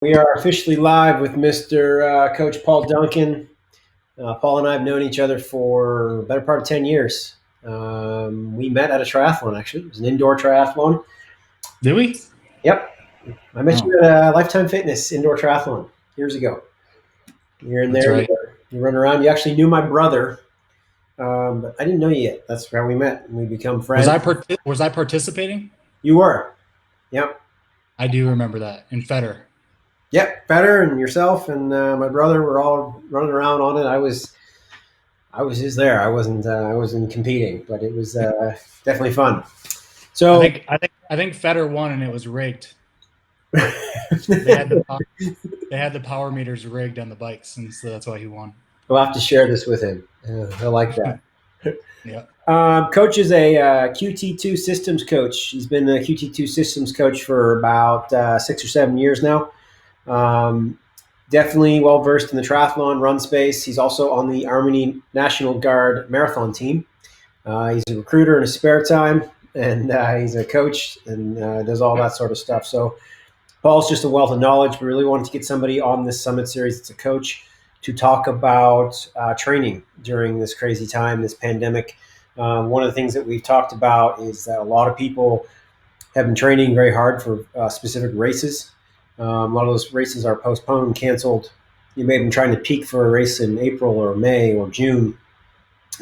We are officially live with Mr. Coach Paul Duncan. Paul and I have known each other for the better part of 10 years. We met at a triathlon, actually. It was an indoor triathlon. Did we? Yep. I met Oh, you at a Lifetime Fitness indoor triathlon years ago. You're in that's there, right. you run around. You actually knew my brother, but I didn't know you yet. That's how we met, and we become Was friends. I was I participating? You were. Yep. I do remember that in Feder. Yep. Better and yourself and my brother were all running around on it. I was just there. I wasn't competing, but it was definitely fun. I So think I think I think Feder won and it was rigged. They had the we'll pow- they had the power meters rigged on the bikes, and so that's why he won. have to share this with him. He'll like that. Yeah. Coach is a QT2 systems coach. He's been a QT2 systems coach for about 6 or 7 years now. Um, Definitely well versed in the triathlon run space. He's also on the Army National Guard marathon team. He's a recruiter in his spare time, and he's a coach and does all that sort of stuff. So Paul's just a wealth of knowledge. We really wanted to get somebody on this summit series that's a coach to talk about training during this crazy time, this pandemic. One of the things that we've talked about is that a lot of people have been training very hard for specific races. A lot of those races are postponed, canceled. You may have been trying to peak for a race in April or May or June,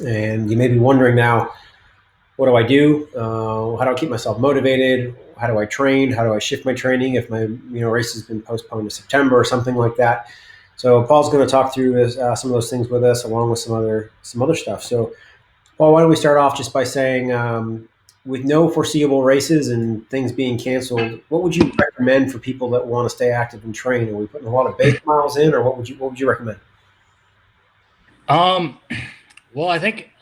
and you may be wondering now, what do I do? How do I keep myself motivated? How do I train? How do I shift my training if my race has been postponed to September or something like that? So Paul's going to talk through some of those things with us, along with some other stuff. So Paul, why don't we start off just by saying, with no foreseeable races and things being canceled, what would you recommend for people that want to stay active and train? Are we putting a lot of base miles in, or what would you recommend? Um. Well, I think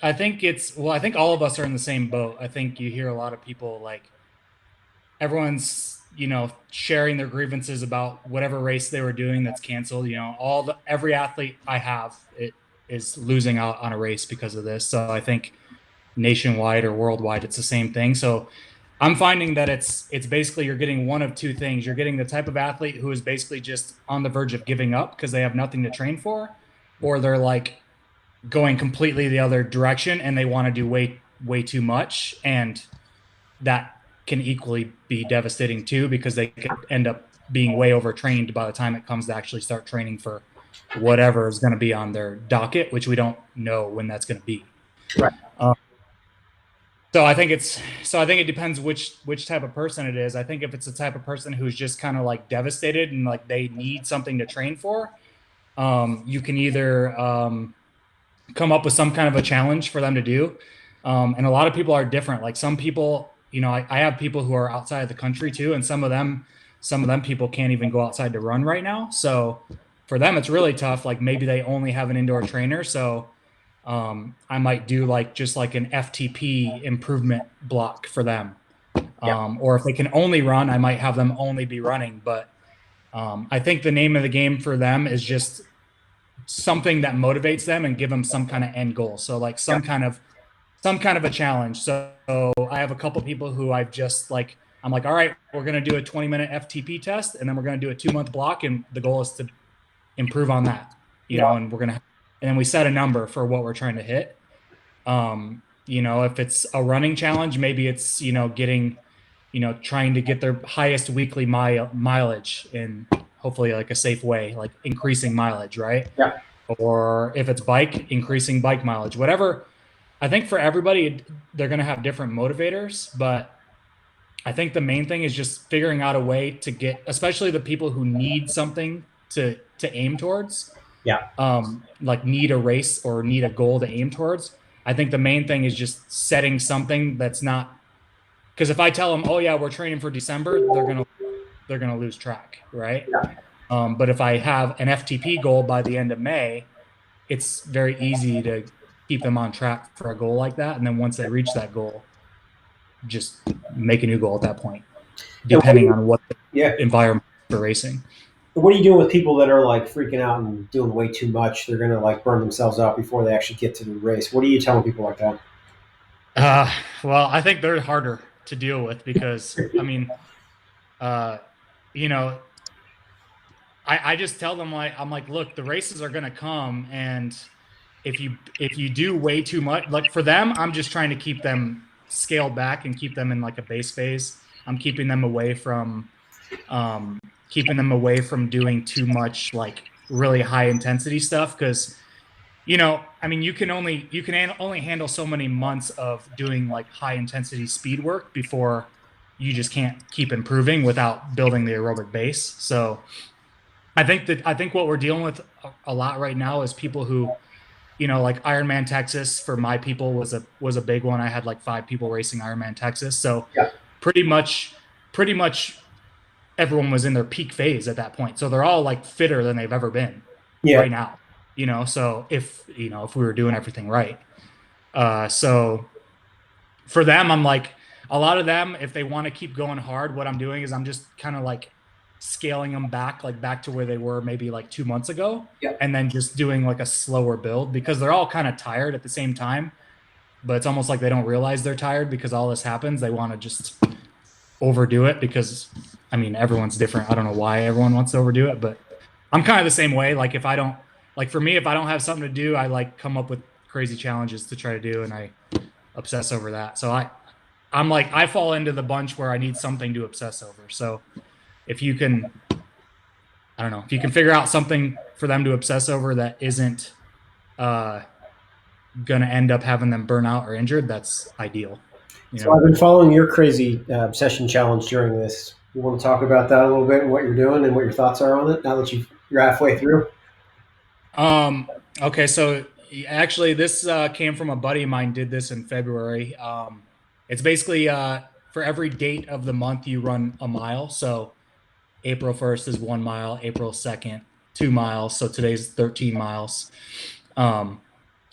all of us are in the same boat. I think you hear a lot of people like everyone's sharing their grievances about whatever race they were doing that's canceled. Every athlete I have it is losing out on a race because of this. So I think nationwide or worldwide it's the same thing. So I'm finding that it's basically you're getting one of two things. You're getting the type of athlete who is basically just on the verge of giving up because they have nothing to train for, or they're like going completely the other direction and they want to do way too much, and that can equally be devastating too because they could end up being way overtrained by the time it comes to actually start training for whatever is going to be on their docket, which we don't know when that's going to be. Right. Um, so I think it depends which type of person it is. I think if it's the type of person who's just kind of like devastated and like they need something to train for, you can either come up with some kind of a challenge for them to do. And a lot of people are different. Like some people, I have people who are outside of the country too, and some of them people can't even go outside to run right now. So for them, it's really tough. Like maybe they only have an indoor trainer. So I might do like just like an FTP improvement block for them. Yeah. Or if they can only run, I might have them only be running. But I think the name of the game for them is just something that motivates them and give them some kind of end goal. So like some kind of a challenge. So I have a couple people who I'm like, all right, we're gonna do a 20-minute FTP test, and then we're gonna do a 2-month block, and the goal is to improve on that. Yeah. And then we set a number for what we're trying to hit. If it's a running challenge, maybe it's getting, trying to get their highest weekly mileage in hopefully like a safe way, like increasing mileage, right? Yeah. Or if it's bike, increasing bike mileage, whatever. I think for everybody, they're going to have different motivators, but I think the main thing is just figuring out a way to get, especially the people who need something to aim towards, Yeah. like need a race or need a goal to aim towards. I think the main thing is just setting something that's not, because if I tell them, oh yeah, we're training for December, they're gonna lose track, right? But if I have an FTP goal by the end of May, it's very easy to keep them on track for a goal like that. And then once they reach that goal, just make a new goal at that point, And depending on what the yeah. environment for racing. What are you doing with people that are like freaking out and doing way too much? They're gonna like burn themselves out before they actually get to the race. What are you telling people like that? Uh, well, I think they're harder to deal with because, I mean, uh, you know, I just tell them like, I'm like, look, the races are going to come. And if you do way too much, like for them, I'm just trying to keep them scaled back and keep them in like a base phase. I'm um, keeping them away from doing too much like really high intensity stuff. Cause I mean, you can only handle so many months of doing like high intensity speed work before you just can't keep improving without building the aerobic base. So I think what we're dealing with a lot right now is people who, like Ironman Texas for my people was a big one. I had like 5 people racing Ironman Texas. So Yeah. pretty much everyone was in their peak phase at that point. So they're all like fitter than they've ever been Yeah. right now. So if we were doing everything right. So for them, I'm like, a lot of them, if they want to keep going hard, what I'm doing is I'm just kind of like scaling them back, like back to where they were maybe like 2 months ago, Yeah. and then just doing like a slower build because they're all kind of tired at the same time. But it's almost like they don't realize they're tired because all this happens. They want to just overdo it because, I mean, everyone's different. I don't know why everyone wants to overdo it, but I'm kind of the same way. Like if I don't, like for me, if I don't have something to do, I like come up with crazy challenges to try to do, and I obsess over that. So I'm like I fall into the bunch where I need something to obsess over. So if you can, I don't know, if you can figure out something for them to obsess over that isn't uh going to end up having them burn out or injured, that's ideal. You So I've know. been following your crazy obsession challenge during this. You want to talk about that a little bit and what you're doing and what your thoughts are on it now that you're halfway through? Okay, so actually this came from a buddy of mine did this in February. It's basically for every date of the month you run a mile. So April 1st is 1 mile, April 2nd, 2 miles. So today's 13 miles. Um,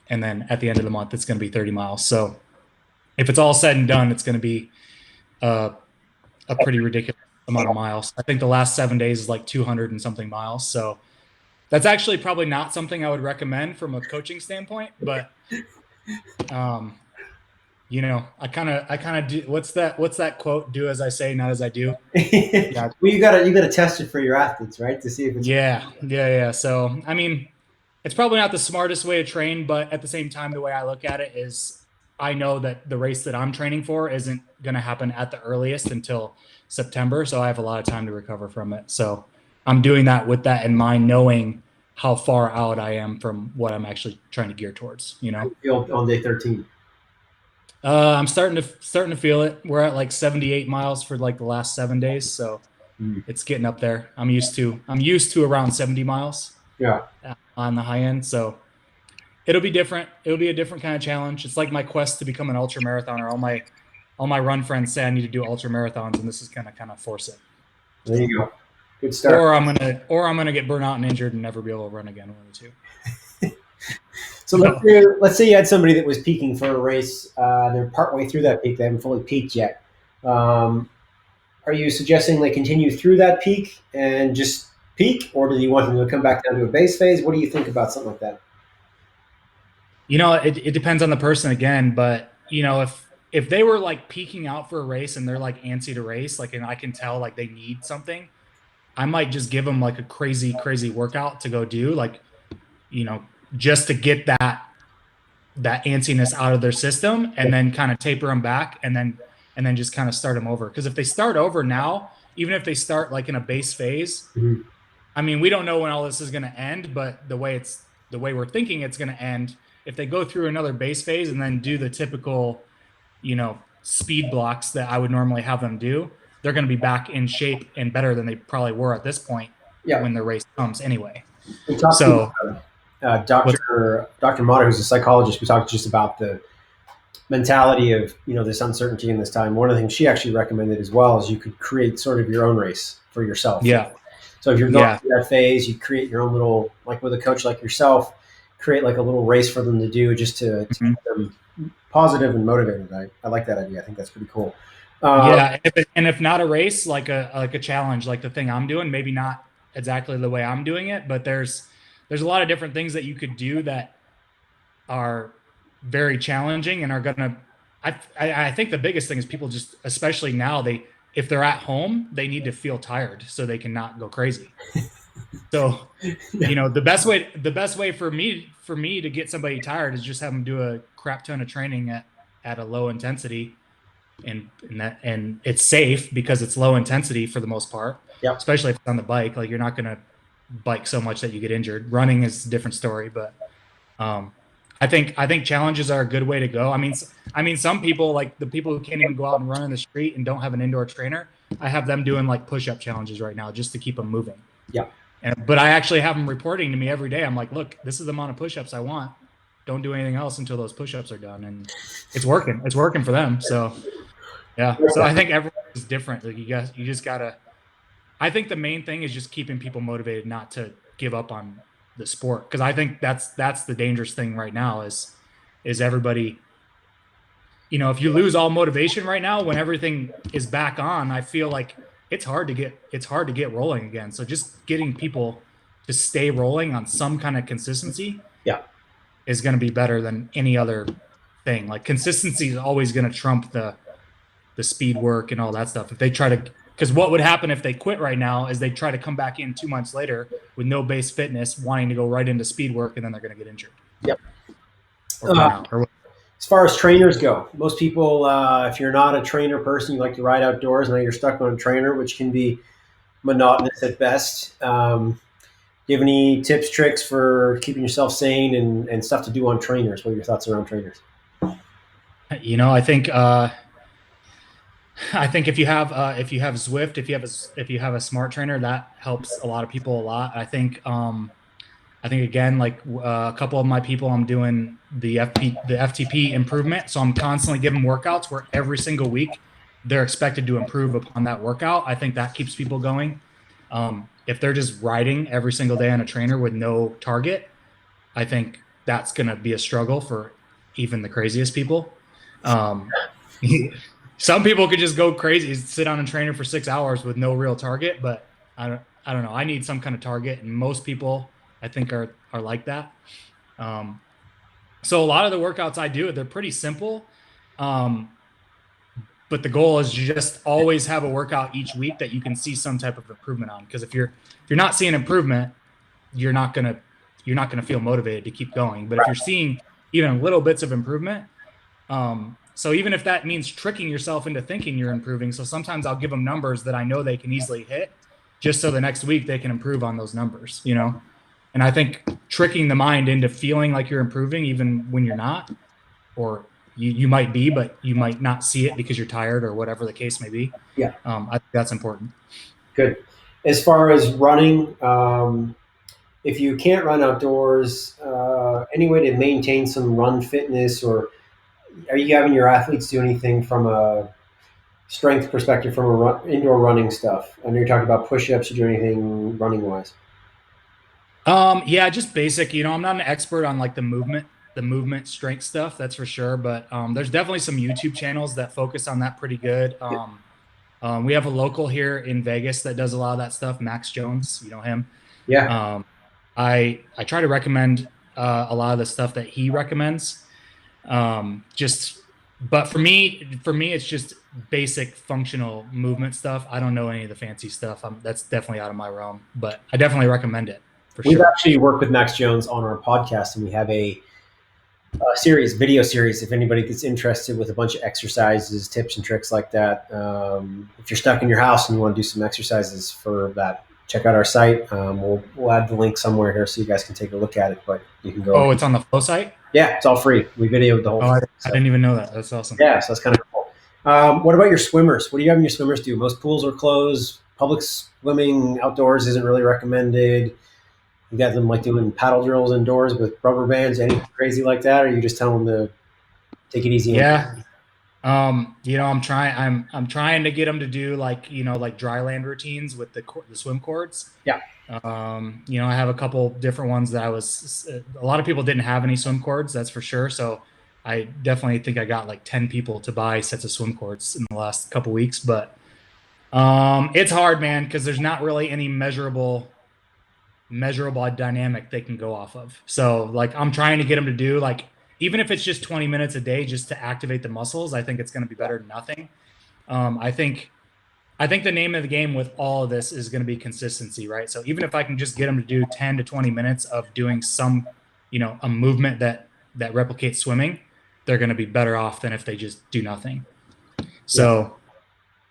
and then at the end of the month, it's going to be 30 miles. So if it's all said and done, it's going to be uh, a pretty ridiculous amount of miles. I think the last 7 days is like 200 and something miles. So that's actually probably not something I would recommend from a coaching standpoint, but um, I kind of do. What's that quote? Do as I say, not as I do. Yeah, Well, you gotta test it for your athletes, right, to see if it's. yeah. So, I mean, it's probably not the smartest way to train, but at the same time, the way I look at it is I know that the race that I'm training for isn't going to happen at the earliest until September. So I have a lot of time to recover from it. So I'm doing that with that in mind, knowing how far out I am from what I'm actually trying to gear towards. Feel on day 13. I'm starting to feel it. We're at like 78 miles for like the last 7 days. So Mm. it's getting up there. I'm used to around 70 miles Yeah. on the high end. So it'll be different. It'll be a different kind of challenge. It's like my quest to become an ultra marathoner. All my run friends say I need to do ultra marathons, and this is gonna kind of force it. There So, you go. Good start. or I'm gonna get burnt out and injured and never be able to run again. One of the two. So So, let's say you had somebody that was peaking for a race. They're partway through that peak. They haven't fully peaked yet. Um, are you suggesting they continue through that peak and just peak, or do you want them to come back down to a base phase? What do you think about something like that? it depends on the person again, but if they were like peaking out for a race and they're like antsy to race, like, and I can tell like they need something, I might just give them like a crazy, crazy workout to go do, like, you know, just to get that antsiness out of their system and then kind of taper them back and then just kind of start them over. Because if they start over now, even if they start like in a base phase, Mhm. I mean, we don't know when all this is going to end, but the way we're thinking it's going to end, if they go through another base phase and then do the typical, speed blocks that I would normally have them do, they're going to be back in shape and better than they probably were at this point Yeah, when the race comes anyway. we talked to So, what's Dr. Mata, who's a psychologist. We talked just about the mentality of this uncertainty in this time. One of the things she actually recommended as well is you could create sort of your own race for yourself. yeah, So if you're going yeah, through that phase, you create your own little, like with a coach like yourself, create like a little race for them to do just to mhm. keep them positive and motivated. I like that idea. I think that's pretty cool. Um, Yeah, and if not a race, like a challenge, like the thing I'm doing, maybe not exactly the way I'm doing it, but there's a lot of different things that you could do that are very challenging and are gonna. I think the biggest thing is people just, especially now, if they're at home, they need to feel tired so they can not go crazy. So, Yeah. the best way for me to get somebody tired is just have them do a crap ton of training at a low intensity, and it's safe because it's low intensity for the most part, Yep. especially if it's on the bike. Like you're not going to bike so much that you get injured. Running is a different story, but um, I think challenges are a good way to go. I mean, some people, like the people who can't even go out and run in the street and don't have an indoor trainer, I have them doing like push-up challenges right now just to keep them moving. Yep. But I actually have them reporting to me every day. I'm like, look, this is the amount of push-ups I want. Don't do anything else until those push-ups are done, and it's working. It's working for them. So yeah. So I think everyone is different. Like you just gotta. I think the main thing is just keeping people motivated, not to give up on the sport, because I think that's the dangerous thing right now is everybody. If you lose all motivation right now when everything is back on, I feel like it's hard to get rolling again. So just getting people to stay rolling on some kind of consistency Yeah. is going to be better than any other thing. Like consistency is always going to trump the speed work and all that stuff. If they try to, because what would happen if they quit right now is they try to come back in 2 months later with no base fitness, wanting to go right into speed work, and then they're going to get injured Yep. or burnout or As far as trainers go, most people, if you're not a trainer person, you like to ride outdoors. Now you're stuck on a trainer, which can be monotonous at best. Do you have any tips, tricks for keeping yourself sane and stuff to do on trainers? What are your thoughts around trainers? I think if you have Zwift, if you have a smart trainer, that helps a lot of people a lot. I think again, like a couple of my people, I'm doing the FTP improvement, so I'm constantly giving workouts where every single week they're expected to improve upon that workout. I think that keeps people going. If they're just riding every single day on a trainer with no target, I think that's going to be a struggle for even the craziest people. Um, some people could just go crazy, sit on a trainer for 6 hours with no real target, but I don't know. I need some kind of target, and most people I think are like that. Um, so a lot of the workouts I do, they're pretty simple. Um, but the goal is just always have a workout each week that you can see some type of improvement on. Because if you're not seeing improvement, you're not gonna you're not gonna feel motivated to keep going. But if you're seeing even little bits of improvement, so even if that means tricking yourself into thinking you're improving, so sometimes I'll give them numbers that I know they can easily hit, just so the next week they can improve on those numbers. And I think tricking the mind into feeling like you're improving even when you're not, or you might be, but you might not see it because you're tired or whatever the case may be. Yeah. I think that's important. Good. As far as running, if you can't run outdoors, any way to maintain some run fitness, or are you having your athletes do anything from a strength perspective from indoor running stuff? I know you're talking about push-ups. You do anything running wise? Yeah, just basic. I'm not an expert on like the movement strength stuff, that's for sure. But there's definitely some YouTube channels that focus on that pretty good. We have a local here in Vegas that does a lot of that stuff, Max Jones. You know him. Yeah. Um, I try to recommend a lot of the stuff that he recommends. Just, but for me, it's just basic functional movement stuff. I don't know any of the fancy stuff. That's definitely out of my realm, but I definitely recommend it for We've sure. actually worked with Max Jones on our podcast, and we have a video series. If anybody gets interested, with a bunch of exercises, tips, and tricks like that. If you're stuck in your house and you want to do some exercises for that, check out our site. We'll add the link somewhere here so you guys can take a look at it. But you can go. Oh, it's on the Flow site. Yeah, it's all free. We videoed the whole Oh, I, thing. I So didn't even know that. That's awesome. yeah, so that's kind of cool. What about your swimmers? What do you have your swimmers do? Most pools are closed. Public swimming outdoors isn't really recommended. You got them like doing paddle drills indoors with rubber bands, anything crazy like that, or you just tell them to take it easy? Yeah. I'm trying to get them to do like dry land routines with the swim cords. Yeah. I have a couple different ones that a lot of people didn't have any swim cords, that's for sure. So I definitely think I got like 10 people to buy sets of swim cords in the last couple weeks, but it's hard, man, because there's not really any measurable dynamic they can go off of. So like I'm trying to get them to do like, even if it's just 20 minutes a day just to activate the muscles, I think it's going to be better than nothing. I think I think the name of the game with all of this is going to be consistency, right? So even if I can just get them to do 10 to 20 minutes of doing some, a movement that replicates swimming, they're going to be better off than if they just do nothing. Yeah. So,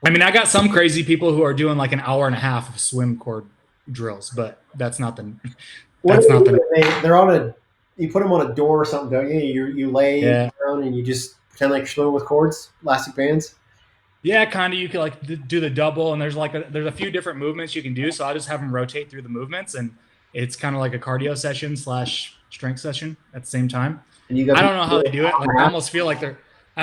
I mean, I got some crazy people who are doing like an hour and a half of swim cord drills, but that's not the What that's do not they the do? They're on a. You put them on a door or something, don't you? You lay yeah. down and you just pretend like you're swimming with cords, elastic bands. Yeah, kind of. You could like do the double, and there's a few different movements you can do. So I just have them rotate through the movements, and it's kind of like a cardio session slash strength session at the same time. And you got I people don't know how doing they do it. Like an I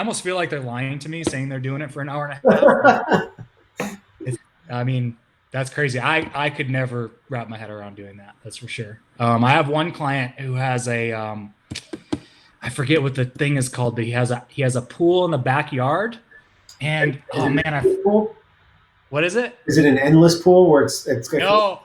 almost feel like they're lying to me, saying they're doing it for an hour and a half. But hour it's, I mean, that's crazy. I could never wrap my head around doing that. That's for sure. I have one client who has I forget what the thing is called, but he has a pool in the backyard, and Is oh it an man, endless pool? what is it? Is it an endless pool where it's No,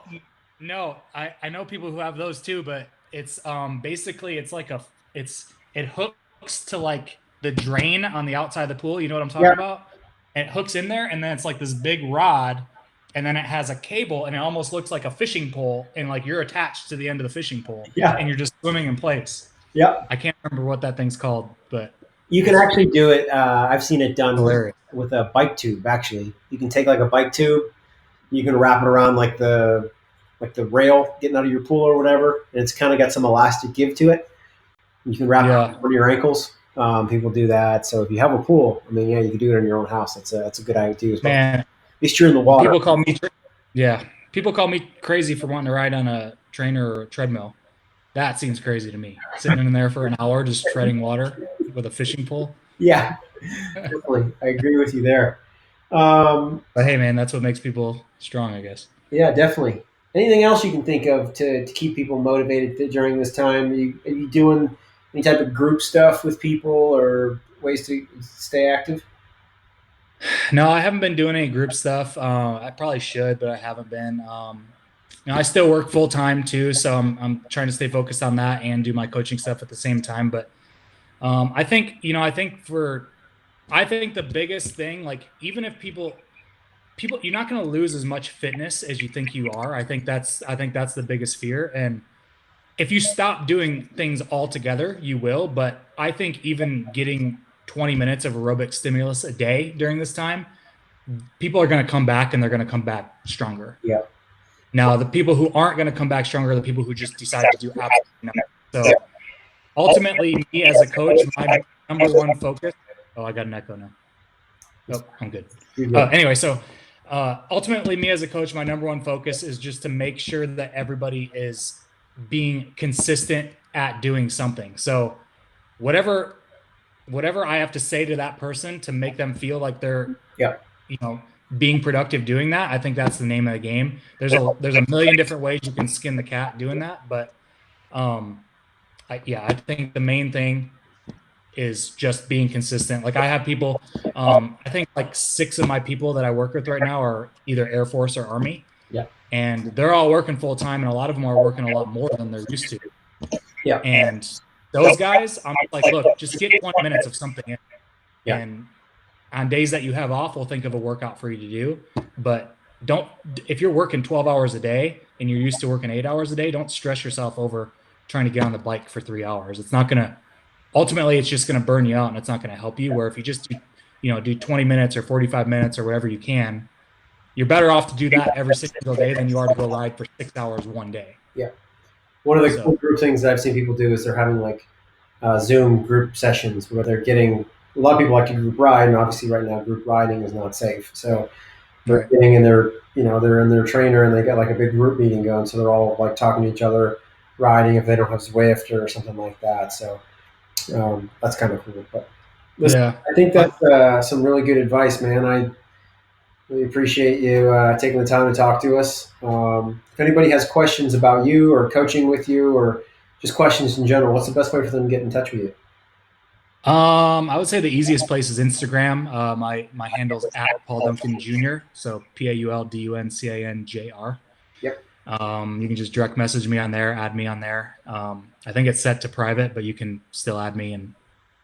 no. I know people who have those too, but it's basically it's like it hooks to like the drain on the outside of the pool. You know what I'm talking yeah, about? And it hooks in there, and then it's like this big rod, and then it has a cable, and it almost looks like a fishing pole, and like you're attached to the end of the fishing pole, yeah, and you're just swimming in place. yeah? I can't remember what that thing's called, but You can it's actually do it. I've seen it done hilarious. with a bike tube. Actually, you can take like a bike tube, you can wrap it around like the rail getting out of your pool or whatever, and it's kind of got some elastic give to it. You can wrap it Yeah, around one of your ankles. People do that. So if you have a pool, I mean, yeah, you can do it in your own house. That's a good idea too as well. At man. least you're in the water. People call me, yeah, people call me crazy for wanting to ride on a trainer or a treadmill. That seems crazy to me. Sitting in there for an hour just treading water with a fishing pole. Yeah, definitely. I agree with you there. Um, But hey, man, that's what makes people strong, I guess. yeah, definitely. Anything else you can think of to keep people motivated during this time? Are you doing any type of group stuff with people or ways to stay active? No, I haven't been doing any group stuff. I probably should, but I haven't been. I still work full time too, so I'm trying to stay focused on that and do my coaching stuff at the same time. But I think I think the biggest thing, like even if people you're not going to lose as much fitness as you think you are. I think that's the biggest fear. And if you stop doing things altogether, you will. But I think even getting 20 minutes of aerobic stimulus a day during this time, people are going to come back and they're going to come back stronger. Yeah, Now, the people who aren't going to come back stronger are the people who just decide to do absolutely nothing. So ultimately, me as a coach, my number one focus. Oh, I got an echo now. Oh, I'm good. you're good. Anyway, so ultimately, me as a coach, my number one focus is just to make sure that everybody is being consistent at doing something. So whatever I have to say to that person to make them feel like they're, Yeah, you know, being productive doing that, I think that's the name of the game. There's a million different ways you can skin the cat doing that, but I think the main thing is just being consistent. Like I have people, I think like 6 of my people that I work with right now are either Air Force or Army, yeah, and they're all working full time, and a lot of them are working a lot more than they're used to. yeah, And those guys, I'm like, look, just get 20 minutes of something in. yeah, And on days that you have off, we'll think of a workout for you to do. But don't, if you're working 12 hours a day and you're used to working 8 hours a day, don't stress yourself over trying to get on the bike for 3 hours. It's not going to, ultimately, it's just going to burn you out and it's not going to help you. Where if you just do 20 minutes or 45 minutes or whatever you can, you're better off to do that every single day than you are to go ride for 6 hours one day. yeah. One of the So, cool group things that I've seen people do is they're having like Zoom group sessions where they're getting a lot of people like to group ride, and obviously right now group riding is not safe. So they're right. getting in their they're in their trainer and they got like a big group meeting going, so they're all like talking to each other, riding if they don't have Zwift or something like that. So that's kind of cool. But listen, Yeah. I think that's some really good advice, man. I really appreciate you taking the time to talk to us. If anybody has questions about you or coaching with you or just questions in general, what's the best way for them to get in touch with you? I would say the easiest place is Instagram. My handle's at Paul Duncan Jr. So PaulDuncanJr. Yep. You can just direct message me on there, add me on there. I think it's set to private, but you can still add me and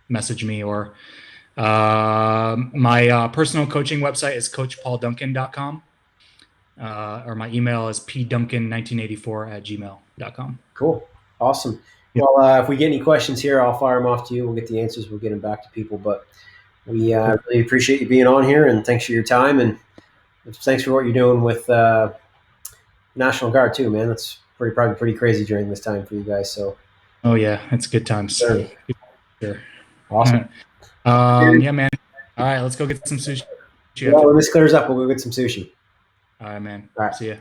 message me, or My personal coaching website is coachpaulduncan.com. Or my email is pduncan1984@gmail.com. Cool. Awesome. Yeah. Well, if we get any questions here, I'll fire them off to you. We'll get the answers. We'll get them back to people. But we Cool. really appreciate you being on here, and thanks for your time, and thanks for what you're doing with National Guard too, man. That's probably pretty crazy during this time for you guys. So, Oh yeah, it's good times. sure. Sure. Awesome. Yeah, man. All right, let's go get some sushi Well, after when this. this clears up, we'll go get some sushi. All right, man. All right. See ya. Yeah.